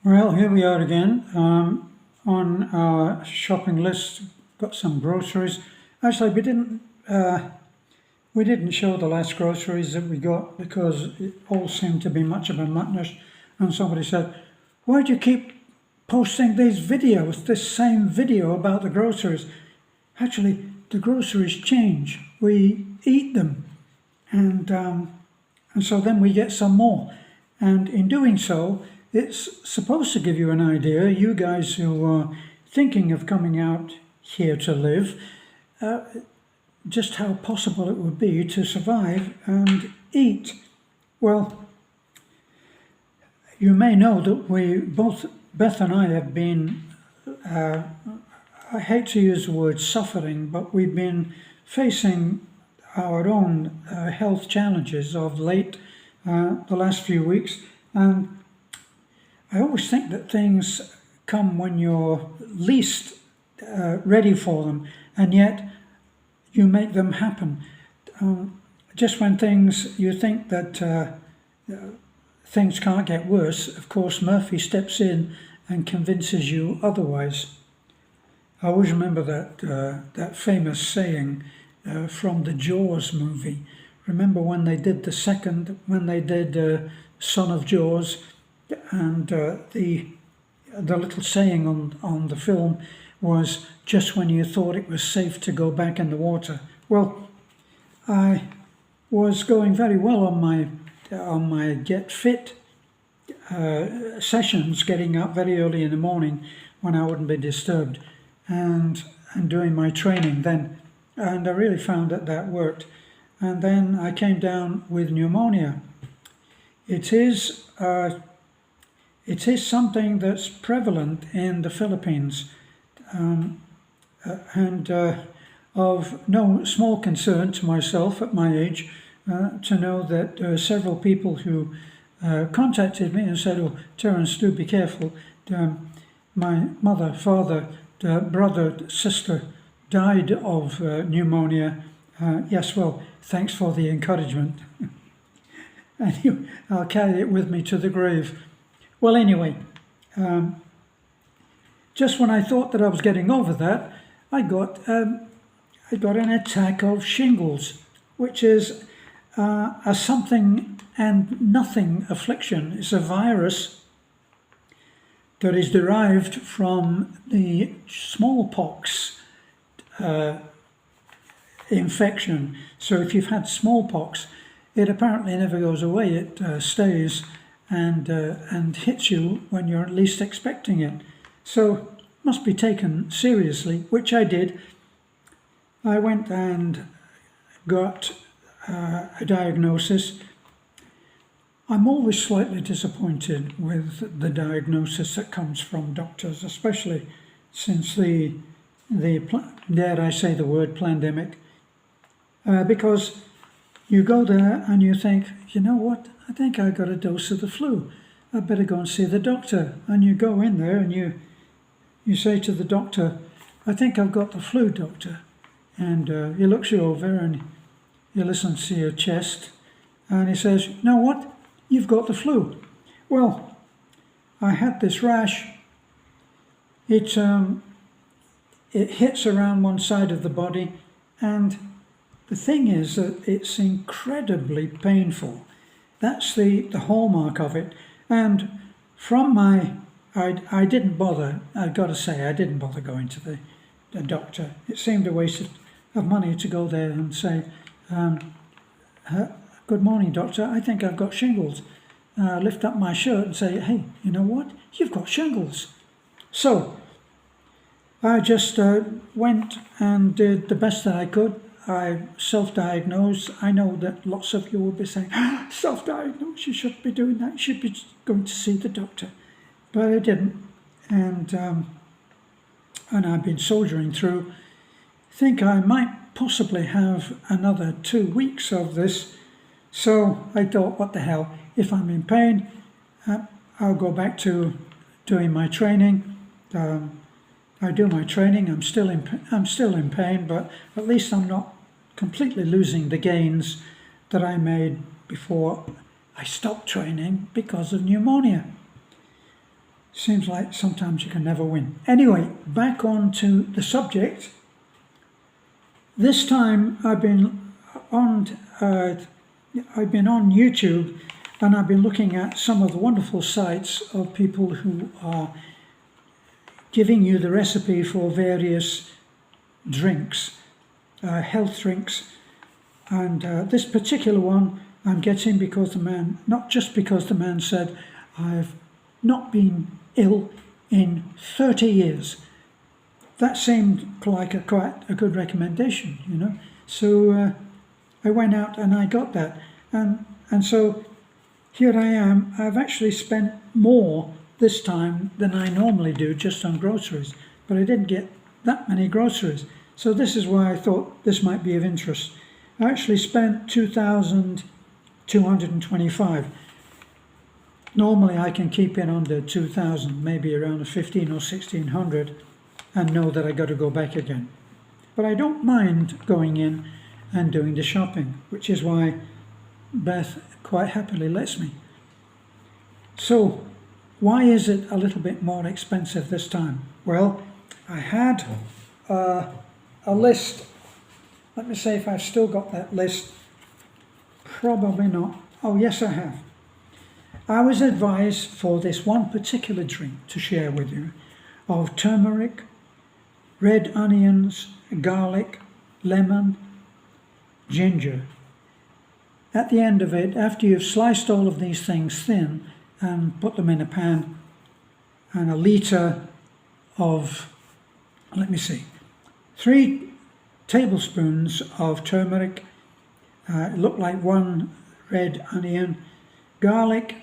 Well, here we are again. On our shopping list, got some groceries. Actually, we didn't show the last groceries that we got because it all seemed to be much of a muchness. And somebody said, "Why do you keep posting these videos, this same video about the groceries?" Actually, the groceries change. We eat them, and so then we get some more. And in doing so, it's supposed to give you an idea, you guys who are thinking of coming out here to live, just how possible it would be to survive and eat. Well, you may know that we both, Beth and I, have been, I hate to use the word suffering, but we've been facing our own health challenges of late, the last few weeks. And I always think that things come when you're least ready for them, and yet you make them happen. Just when you think that things can't get worse, of course, Murphy steps in and convinces you otherwise. I always remember that famous saying from the Jaws movie. Remember when they did Son of Jaws, and the little saying on the film was, "Just when you thought it was safe to go back in the water." Well, I was going very well on my Get Fit sessions, getting up very early in the morning when I wouldn't be disturbed, and doing my training then, and I really found that worked. And then I came down with pneumonia. It is something that's prevalent in the Philippines, and of no small concern to myself at my age to know that several people who contacted me and said, "Oh, Terence, do be careful. My mother, father, brother, sister died of pneumonia." Yes, well, thanks for the encouragement. And I'll carry it with me to the grave. Well, anyway, just when I thought that I was getting over that, I got an attack of shingles, which is a something and nothing affliction. It's a virus that is derived from the smallpox infection. So if you've had smallpox, it apparently never goes away. It stays and hits you when you're least expecting it. So must be taken seriously, which I did. I went and got a diagnosis. I'm always slightly disappointed with the diagnosis that comes from doctors, especially since dare I say the word, pandemic, because you go there and you think, you know what, I think I got a dose of the flu. I better go and see the doctor. And you go in there and you say to the doctor, "I think I've got the flu, doctor." And he looks you over and he listens to your chest and he says, "You know what, you've got the flu." Well, I had this rash. It hits around one side of the body, and the thing is that it's incredibly painful. That's the hallmark of it. And from I didn't bother, I've got to say, I didn't bother going to the doctor. It seemed a waste of money to go there and say, "Good morning, doctor, I think I've got shingles." Lift up my shirt and say, "Hey, you know what? You've got shingles." So I just went and did the best that I could. I self-diagnosed. I know that lots of you will be saying, "Self-diagnosed, you shouldn't be doing that. You should be going to see the doctor." But I didn't. And I've been soldiering through. Think I might possibly have another 2 weeks of this. So I thought, what the hell? If I'm in pain, I'll go back to doing my training. I do my training. I'm still in pain, but at least I'm not completely losing the gains that I made before I stopped training because of pneumonia. Seems like sometimes you can never win. Anyway, back on to the subject. This time I've been on YouTube, and I've been looking at some of the wonderful sites of people who are giving you the recipe for various drinks, health drinks. And this particular one I'm getting because the man, not just because the man said, I've not been ill in 30 years. That seemed like quite a good recommendation, you know. So I went out and I got that. And so here I am. I've actually spent more this time than I normally do just on groceries. But I didn't get that many groceries. So this is why I thought this might be of interest. I actually spent 2,225. Normally I can keep it under 2,000, maybe around 15 or 1,600, and know that I got to go back again. But I don't mind going in and doing the shopping, which is why Beth quite happily lets me. So why is it a little bit more expensive this time? Well, I had a list. Let me see if I've still got that list. Probably not. Oh, yes, I have. I was advised for this one particular drink to share with you of turmeric, red onions, garlic, lemon, ginger. At the end of it, after you've sliced all of these things thin and put them in a pan, and a litre of, 3 tablespoons of turmeric, it looked like 1 red onion, garlic,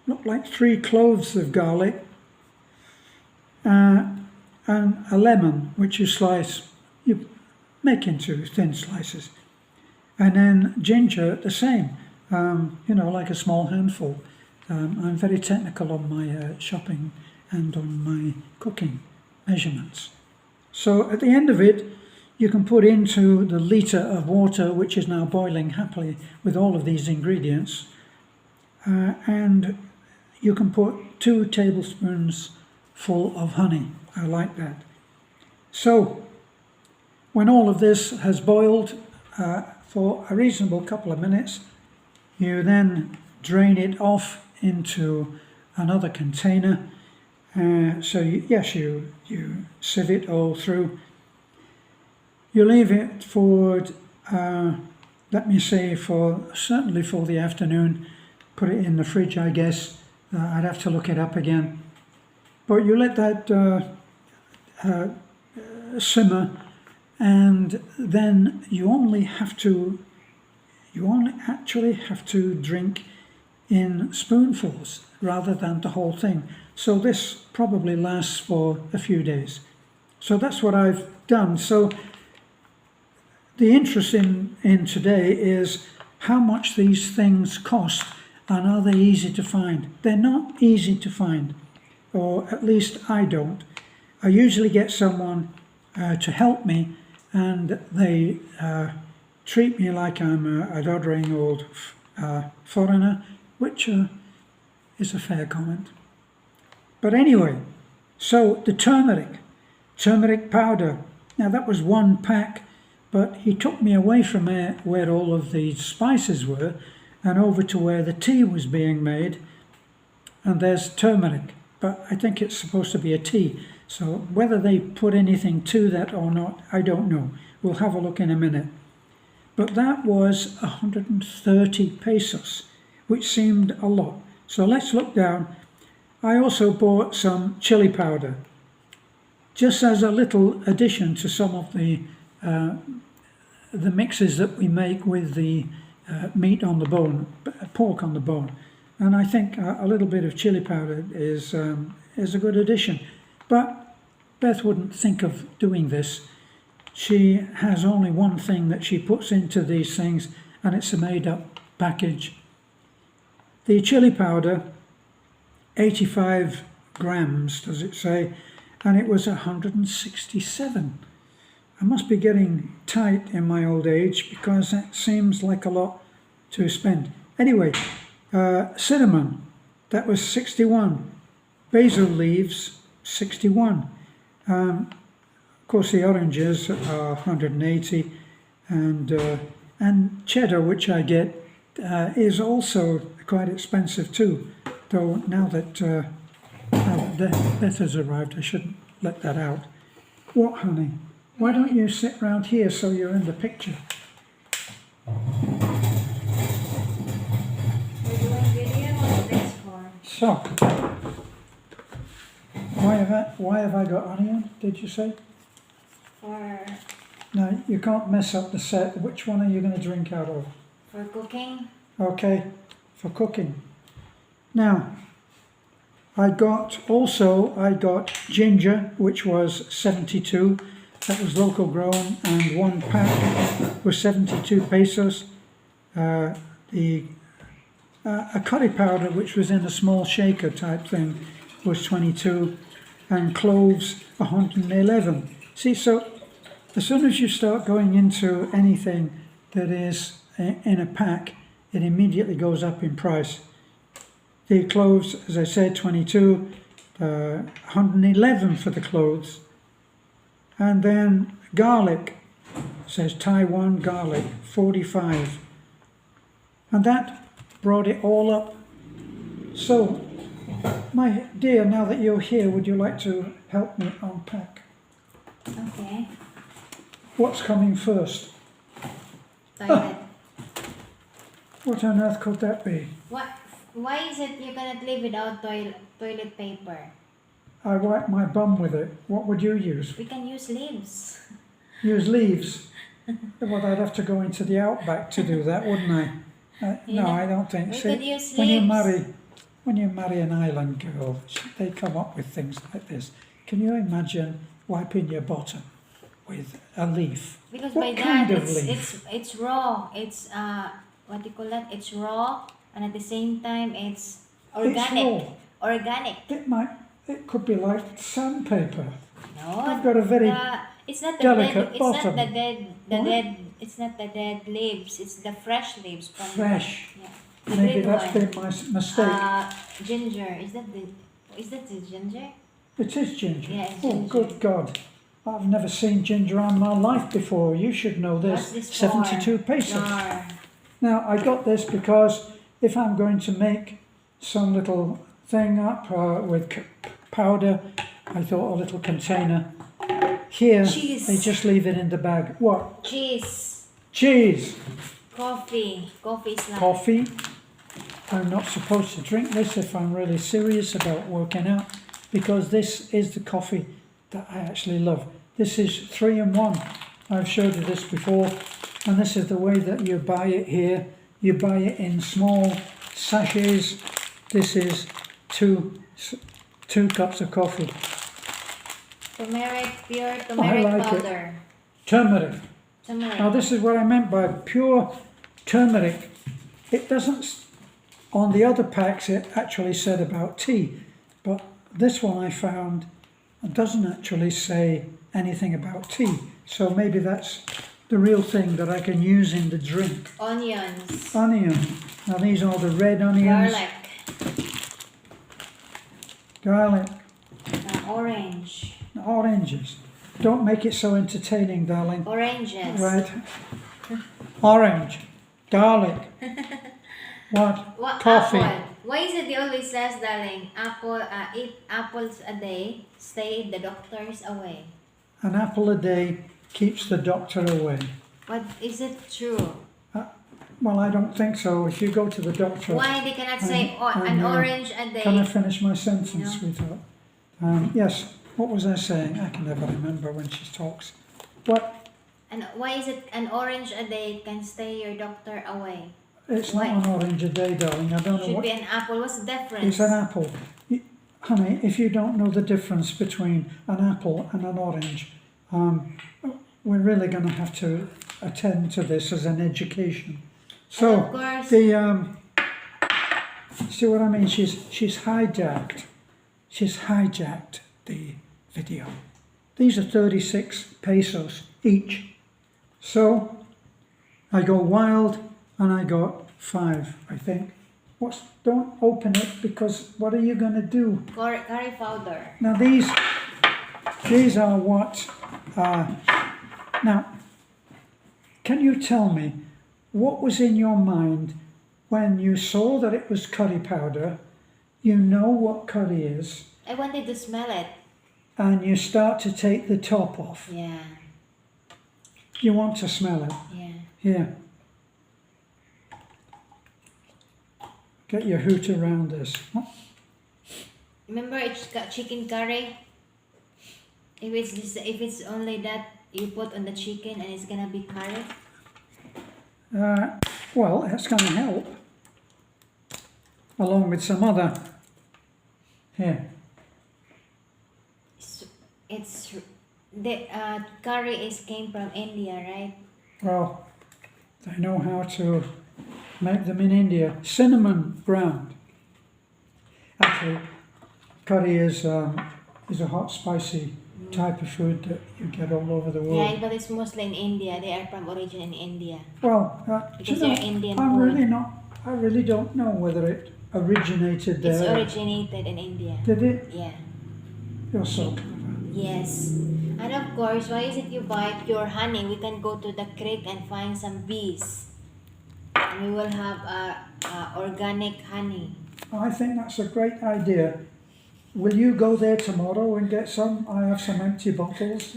looked like 3 cloves of garlic, and a lemon, which you make into thin slices, and then ginger the same, like a small handful. I'm very technical on my shopping and on my cooking measurements. So at the end of it, you can put into the litre of water, which is now boiling happily with all of these ingredients, and you can put 2 tablespoons full of honey. I like that. So when all of this has boiled for a reasonable couple of minutes, you then drain it off into another container. So you sieve it all through. You leave it for, certainly for the afternoon. Put it in the fridge, I guess. I'd have to look it up again. But you let that simmer, and then you only actually have to drink in spoonfuls rather than the whole thing. So this probably lasts for a few days. So that's what I've done. So the interest in today is how much these things cost, and are they easy to find? They're not easy to find, or at least I don't. I usually get someone to help me, and they treat me like I'm a doddering old foreigner, which is a fair comment. But anyway, so the turmeric powder. Now that was 1 pack, but he took me away from where all of the spices were and over to where the tea was being made, and there's turmeric, but I think it's supposed to be a tea. So whether they put anything to that or not, I don't know. We'll have a look in a minute. But that was 130 pesos, which seemed a lot. So let's look down. I also bought some chili powder, just as a little addition to some of the mixes that we make with the meat on the bone, pork on the bone. And I think a little bit of chili powder is a good addition. But Beth wouldn't think of doing this. She has only one thing that she puts into these things, and it's a made-up package. The chili powder, 85 grams, does it say? And it was 167. I must be getting tight in my old age, because that seems like a lot to spend. Anyway, cinnamon, that was 61. basil leaves, 61. Of course, the oranges are 180, and cheddar, which I get, is also quite expensive too. Though now that Beth has arrived, I shouldn't let that out. What, honey? Why don't you sit round here so you're in the picture? So, why have I got onion, did you say? No, you can't mess up the set. Which one are you going to drink out of? For cooking. Okay, for cooking. Now, I got ginger, which was 72. That was local grown, and 1 pack was 72 pesos. A curry powder, which was in a small shaker type thing, was 22, and cloves 111. See, so as soon as you start going into anything that is in a pack, it immediately goes up in price. The cloves, as I said, 22, 111 for the cloves. And then garlic, says Taiwan garlic, 45. And that brought it all up. So, my dear, now that you're here, would you like to help me unpack? Okay. What's coming first? Toilet. What on earth could that be? What? Why is it you cannot live without toilet paper? I wipe my bum with it. What would you use? We can use leaves. Use leaves? Well, I'd have to go into the outback to do that, wouldn't I? No, I don't think so. We could use When leaves. you marry an island girl, they come up with things like this. Can you imagine wiping your bottom with a leaf? Because What by kind that of leaf? it's raw. It's what do you call that? It's raw, and at the same time it's organic. It's Organic. It could be like sandpaper. No. I've got a very it's not the delicate dead, bottom. It's not the dead leaves. It's the fresh leaves from Fresh. Yeah. The Maybe green that's one. been my mistake. Ginger. Is that the ginger? It is ginger. Yeah, it's Oh, ginger. good God. I've never seen ginger in my life before. You should know What's this. this 72 for? pesos. Jar. Now, I got this because if I'm going to make some little thing up with powder, I thought a little container. Here, Cheese. they just leave it in the bag. What? Cheese. Cheese. Coffee. Coffee is like Coffee. I'm not supposed to drink this if I'm really serious about working out, because this is the coffee that I actually love. This is 3-in-1. I've showed you this before, and this is the way that you buy it here. You buy it in small sachets. This is two cups of coffee. turmeric, pure turmeric like it. powder. Turmeric. Turmeric. Now this is what I meant by pure turmeric. It doesn't, on the other packs it actually said about tea, but this one I found doesn't actually say anything about tea. So maybe that's the real thing that I can use in the drink. Onions. Onion. Now these are the red onions. Garlic. Garlic. Orange. Oranges. Don't make it so entertaining, darling. Oranges. Right. Orange. Garlic. What? Coffee. Apple. Why is it they always says, darling, eat apples a day, stay the doctors away? An apple a day keeps the doctor away. But is it true? Well, I don't think so. If you go to the doctor... Why they cannot say and, an orange a day? Can I finish my sentence, No. sweetheart? Yes. What was I saying? I can never remember when she talks. What? And why is it an orange a day can stay your doctor away? It's Why? not an orange a day, darling. I don't know Should what... be an apple. What's the difference? It's an apple. Honey, if you don't know the difference between an apple and an orange, we're really going to have to attend to this as an education. So, And of course, see what I mean? She's hijacked the video. These are 36 pesos each. So, I go wild and I got 5, I think. Don't open it, because what are you going to do? Curry powder. Now these are what, now, can you tell me what was in your mind when you saw that it was curry powder, you know what curry is, I wanted to smell it. and you start to take the top off? Yeah. You want to smell it? Yeah. Here. Get your hoot around this. Remember, it's got chicken curry. If it's only that you put on the chicken and it's gonna be curry. Well, that's going to help, along with some other. Here. It's the curry came from India, right? Well, they know how to make them in India. Cinnamon ground. Actually, curry is a hot, spicy type of food that you get all over the world. Yeah, but it's mostly in India. They are from origin in India. Well, Because they're Indian I'm food. really not. I really don't know whether it originated there. It's originated in India. Did it? Yeah. You're so clever. Yes. And of course, why is it you buy pure honey? We can go to the creek and find some bees. And we will have organic honey. I think that's a great idea. Will you go there tomorrow and get some? I have some empty bottles.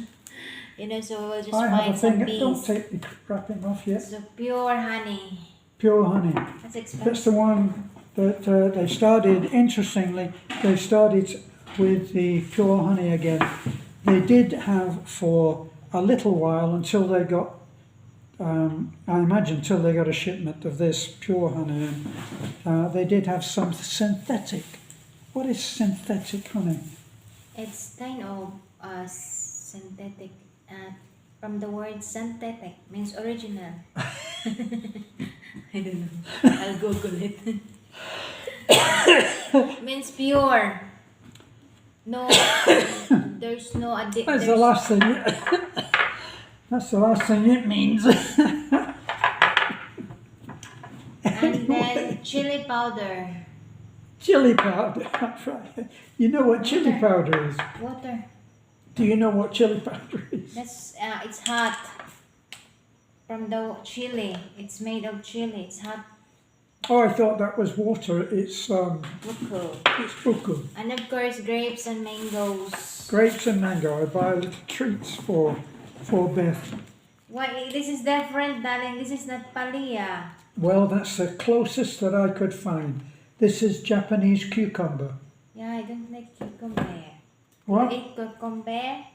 You know, so we'll just I have a find some thing. bees. Don't take the wrapping off yet. So pure honey. Pure honey. That's That's expensive. the one that they started. Interestingly, they started with the pure honey again. They did have for a little while until they got, I imagine, until they got a shipment of this pure honey. And they did have some synthetic. What is synthetic honey? It's kind of synthetic. From the word synthetic means original. I don't know. I'll Google it. Means pure. No, there's no addition. That's the last thing. That's the last thing it means. And then chili powder. Chili powder. That's right. You know what chili powder is? Water. Do you know what chili powder is? That's it's hot. From the chili. It's made of chili. It's hot. Oh, I thought that was water. It's Buko. it's buku. And of course grapes and mangoes. Grapes and mango. I buy little treats for Beth. Why this is different, darling. This is not palia. Well, that's the closest that I could find. This is Japanese cucumber. Yeah, I don't like cucumber. What? You eat cucumber?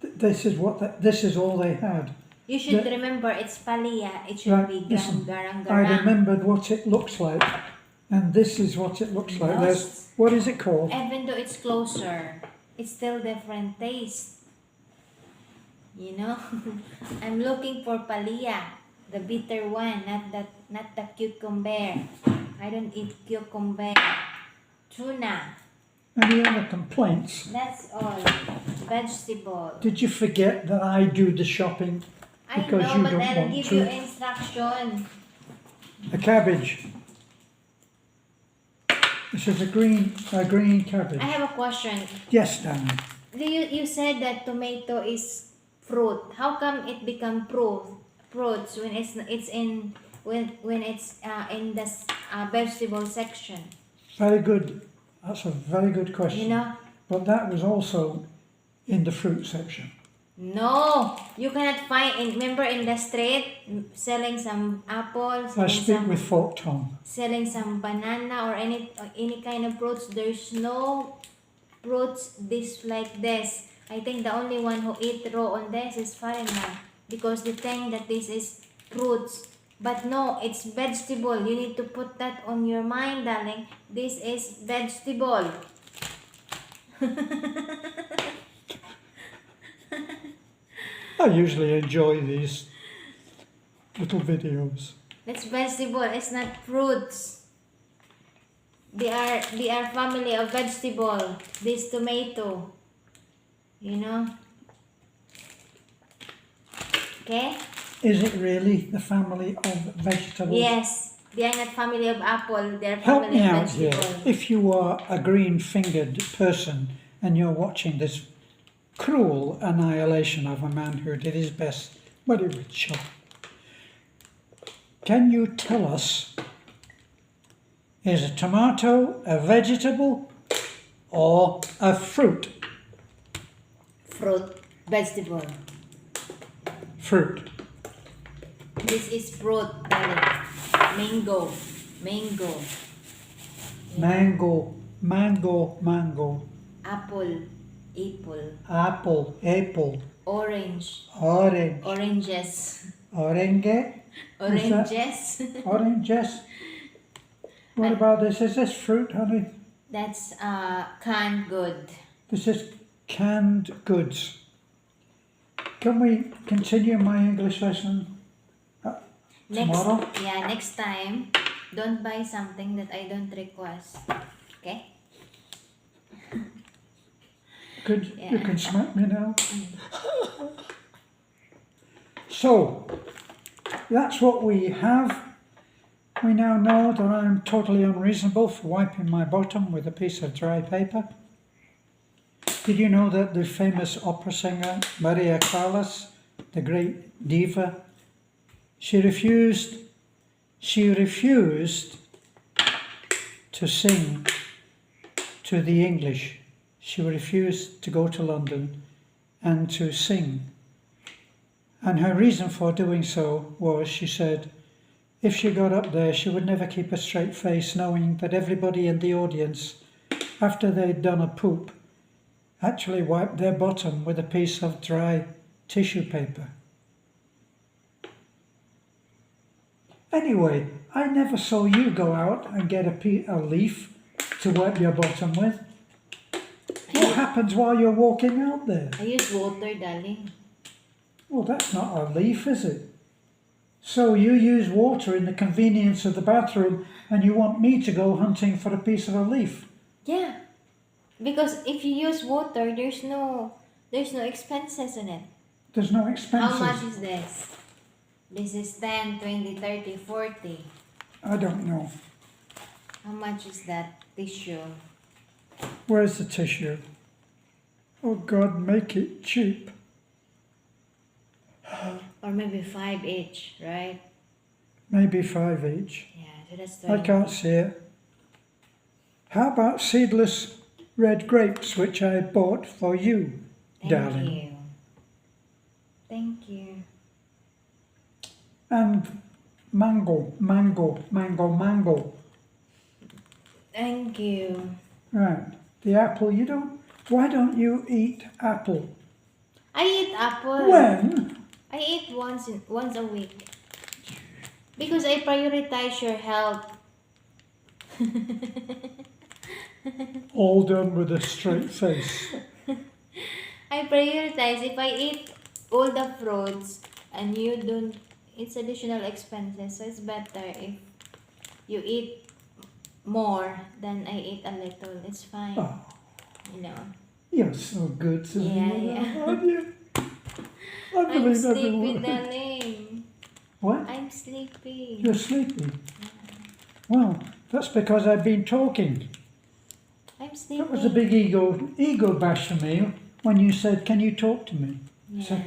This is what. This is all they had. You should The- remember it's palia. It should Right, be listen, garang I garang. remembered what it looks like, and this is what it looks like. Lost. There's, what is it called? Even though it's closer, it's still different taste. You know, I'm looking for palia, the bitter one, not the cucumber. I don't eat cucumber. Tuna. Any other complaints? That's all. Vegetable. Did you forget that I do the shopping? I Because know, you but don't I'll want give to. you instruction. A cabbage. This is a green cabbage. I have a question. Yes, Danny. You said that tomato is fruit. How come it become fruits when it's in the vegetable section? Very good. That's a very good question. You know? But that was also in the fruit section. No, you cannot find. Remember in the street selling some apples, I and speak some, with folk tongue. selling some banana or any kind of fruits. There's no fruits this like this. I think the only one who eat raw on this is foreigner because they think that this is fruits. But no, it's vegetable. You need to put that on your mind, darling. This is vegetable. I usually enjoy these little videos. That's vegetable. It's not fruits. They are family of vegetable. This tomato. You know? Okay? Is it really the family of vegetables? Yes. They are not family of apple. They are Help family me of out here. vegetable. If you are a green-fingered person and you're watching this cruel annihilation of a man who did his best, but it was shot, can you tell us, is a tomato a vegetable or a fruit? Fruit. Vegetable. Fruit. This is fruit, darling. Mango. Mango. Mango, mango, mango. Apple. Apple. Apple, apple. Orange. Orange. Oranges. Orange. Oranges. Oranges. What about this? Is this fruit, honey? That's canned good. This is canned goods. Can we continue my English lesson tomorrow? Next time, don't buy something that I don't request. Okay? You can smack me now. So, that's what we have. We now know that I'm totally unreasonable for wiping my bottom with a piece of dry paper. Did you know that the famous opera singer Maria Callas, the great diva, she refused to sing to the English. She refused to go to London and to sing. And her reason for doing so was, she said, if she got up there, she would never keep a straight face, knowing that everybody in the audience, after they'd done a poop, actually wiped their bottom with a piece of dry tissue paper. Anyway, I never saw you go out and get a leaf to wipe your bottom with. What happens while you're walking out there? I use water, darling. Well, that's not a leaf, is it? So you use water in the convenience of the bathroom and you want me to go hunting for a piece of a leaf? Yeah. Because if you use water, there's no expenses in it. There's no expenses. How much is this? This is 10, 20, 30, 40. I don't know. How much is that tissue? Where's the tissue? Oh God, make it cheap. Or maybe 5 each, right? Maybe 5 each. Yeah, so that's I 20. can't see it. How about seedless red grapes, which I bought for you, darling? Thank you. Thank you. And mango. Thank you. Right. The apple, why don't you eat apple? I eat apple. When? I eat once a week. Because I prioritize your health. All done with a straight face. I prioritize. If I eat all the fruits and you don't, it's additional expenses. So it's better if you eat more than I eat a little. It's fine. Oh, You know. you're so good to me, Yeah. aren't you? I I'm believe every sleepy, word. darling. What? I'm sleepy. You're sleepy? Well, that's because I've been talking. I'm sleepy. That was a big ego bash for me when you said, can you talk to me? Yeah. So,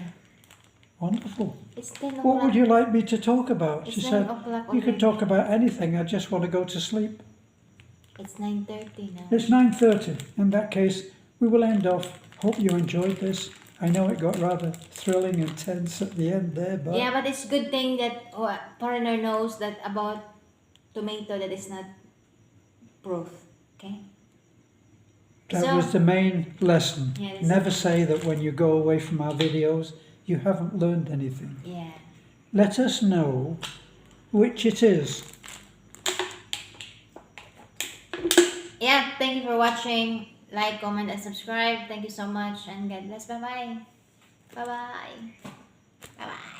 wonderful. It's 10 o'clock. What would you like me to talk about? It's She 9 said, o'clock you can already. talk about anything, I just want to go to sleep. It's 9:30 now. It's 9:30. In that case, we will end off. Hope you enjoyed this. I know it got rather thrilling and tense at the end there, but Yeah, but it's good thing that foreigner knows that about tomato that is not proof. Okay. that was the main lesson. Yeah, that's Never the- say that when you go away from our videos, you haven't learned anything. Yeah. Let us know which it is. Yeah. Thank you for watching. Like, comment, and subscribe. Thank you so much, and God bless. Bye bye. Bye bye. Bye bye.